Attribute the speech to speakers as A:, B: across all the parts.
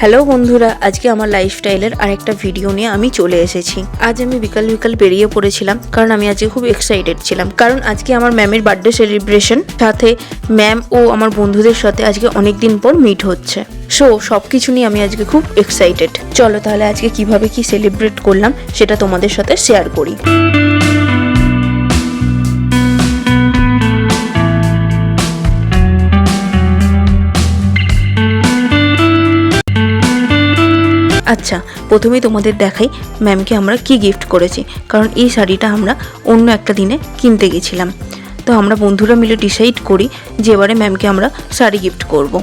A: Hello বন্ধুরা, আজকে আমার লাইফস্টাইলের আরেকটা ভিডিও নিয়ে আমি চলে এসেছি। আজ আমি বিকাল বেরিয়ে পড়েছিলাম কারণ আমি আজকে খুব এক্সাইটেড ছিলাম, কারণ আজকে আমার ম্যামের বার্থডে সেলিব্রেশন। সাথে ম্যাম ও আমার বন্ধুদের সাথে আজকে অনেক দিন পর মিট হচ্ছে। সো সব কিছু নিয়ে আমি আজকে খুব এক্সাইটেড। চলো তাহলে আজকে কিভাবে কি সেলিব্রেট করলাম সেটা তোমাদের সাথে শেয়ার করি। আচ্ছা, প্রথমেই তোমাদের দেখাই ম্যামকে আমরা কি গিফট করেছি, কারণ এই শাড়িটা আমরা অন্য একটা দিনে কিনতে গেছিলাম। তো আমরা বন্ধুরা মিলে ডিসাইড করি যে এবারে ম্যামকে আমরা শাড়ি গিফট করব।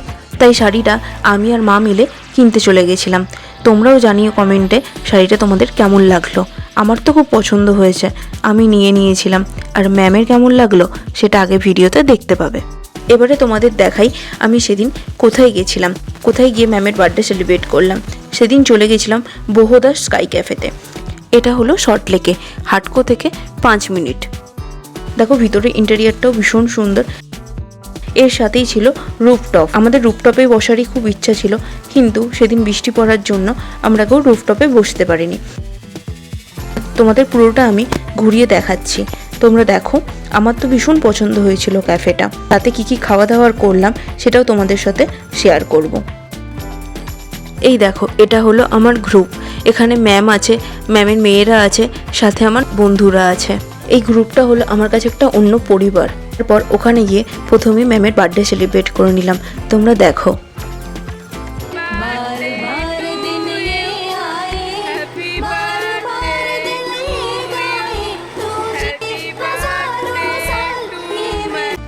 A: তাই শাড়িটা আমি আর মা মিলে কিনতে চলে গেছিলাম। তোমরাও জানিও কমেন্টে শাড়িটা তোমাদের কেমন লাগলো। আমার তো খুব পছন্দ হয়েছে, আমি নিয়েছিলাম। আর ম্যামের কেমন লাগলো সেটা আগে ভিডিওতে দেখতে পাবে। এবারে তোমাদের দেখাই আমি সেদিন কোথায় গেছিলাম, কোথায় গিয়ে ম্যামের বার্থডে সেলিব্রেট করলাম। সেদিন চলে গেছিলাম বহোদা স্কাই ক্যাফেতে। এটা হলো সল্টলেকে, হাটকো থেকে 5 মিনিট। দেখো ভিতরে ইন্টেরিয়ারটাও ভীষণ সুন্দর। এর সাথেই ছিল রুফটপ। আমাদের রুফটপে বসারই খুব ইচ্ছা ছিল, কিন্তু সেদিন বৃষ্টি পড়ার জন্য আমরা কেউ রুফটপে বসতে পারিনি। তোমাদের পুরোটা আমি ঘুরিয়ে দেখাচ্ছি, তোমরা দেখো। আমার তো ভীষণ পছন্দ হয়েছিল ক্যাফেটা। তাতে কি খাওয়া দাওয়ার করলাম সেটাও তোমাদের সাথে শেয়ার করব। এই দেখো, এটা হলো আমার গ্রুপ। এখানে ম্যাম আছে, ম্যামের মেয়েরা আছে, সাথে আমার বন্ধুরা আছে। এই গ্রুপটা হলো আমার কাছে একটা অন্য পরিবার। তারপর ওখানে গিয়ে প্রথমে ম্যামের বার্থডে সেলিব্রেট করে নিলাম। তোমরা দেখো।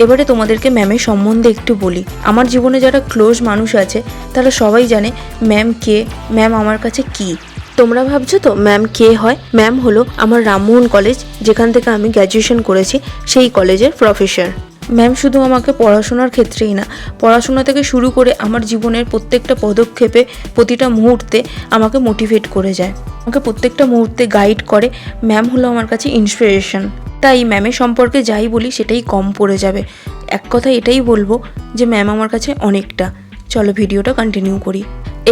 A: এবারে তোমাদেরকে ম্যামের সম্বন্ধে একটু বলি। আমার জীবনে যারা ক্লোজ মানুষ আছে তারা সবাই জানে ম্যাম কে, ম্যাম আমার কাছে কি। তোমরা ভাবছো তো ম্যাম কে হয়? ম্যাম হলো আমার রামমোহন কলেজ, যেখান থেকে আমি গ্র্যাজুয়েশন করেছি, সেই কলেজের প্রফেসর। ম্যাম শুধু আমাকে পড়াশোনার ক্ষেত্রেই না, পড়াশোনা থেকে শুরু করে আমার জীবনের প্রত্যেকটা পদক্ষেপে, প্রতিটা মুহূর্তে আমাকে মোটিভেট করে যায়, আমাকে প্রত্যেকটা মুহূর্তে গাইড করে। ম্যাম হলো আমার কাছে ইন্সপিরেশন। তাই ম্যামের সম্পর্কে যাই বলি সেটাই কম পড়ে যাবে। এক কথা এটাই বলবো যে ম্যাম আমার কাছে অনেকটা। চলো ভিডিওটা কন্টিনিউ করি।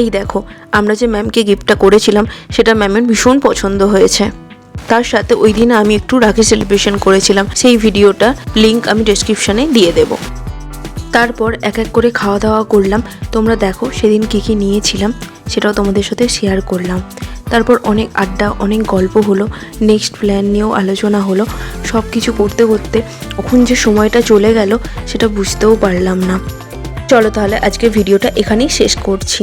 A: এই দেখো, আমরা যে ম্যামকে গিফটটা করেছিলাম সেটা ম্যামের ভীষণ পছন্দ হয়েছে। তার সাথে ওই দিন আমি একটু রাখি সেলিব্রেশন করেছিলাম, সেই ভিডিওটা লিংক আমি ডেসক্রিপশানে দিয়ে দেব। তারপর এক এক করে খাওয়া দাওয়া করলাম। তোমরা দেখো সেদিন কী নিয়েছিলাম সেটাও তোমাদের সাথে শেয়ার করলাম। তারপর অনেক আড্ডা, অনেক গল্প হলো, নেক্সট প্ল্যান নিয়েও আলোচনা হলো। সব কিছু করতে করতে কখন যে সময়টা চলে গেল সেটা বুঝতেও পারলাম না। চলো তাহলে আজকে ভিডিওটা এখানেই শেষ করছি।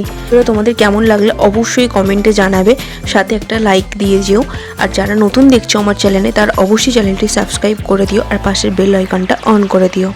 A: তোমাদের কেমন লাগলে অবশ্যই কমেন্টে জানাবে, সাথে একটা লাইক দিয়ে যেও। আর যারা নতুন দেখছো আমার চ্যানেলে তারা অবশ্যই চ্যানেলটি সাবস্ক্রাইব করে দিও আর পাশের বেল আইকনটা অন করে দিও।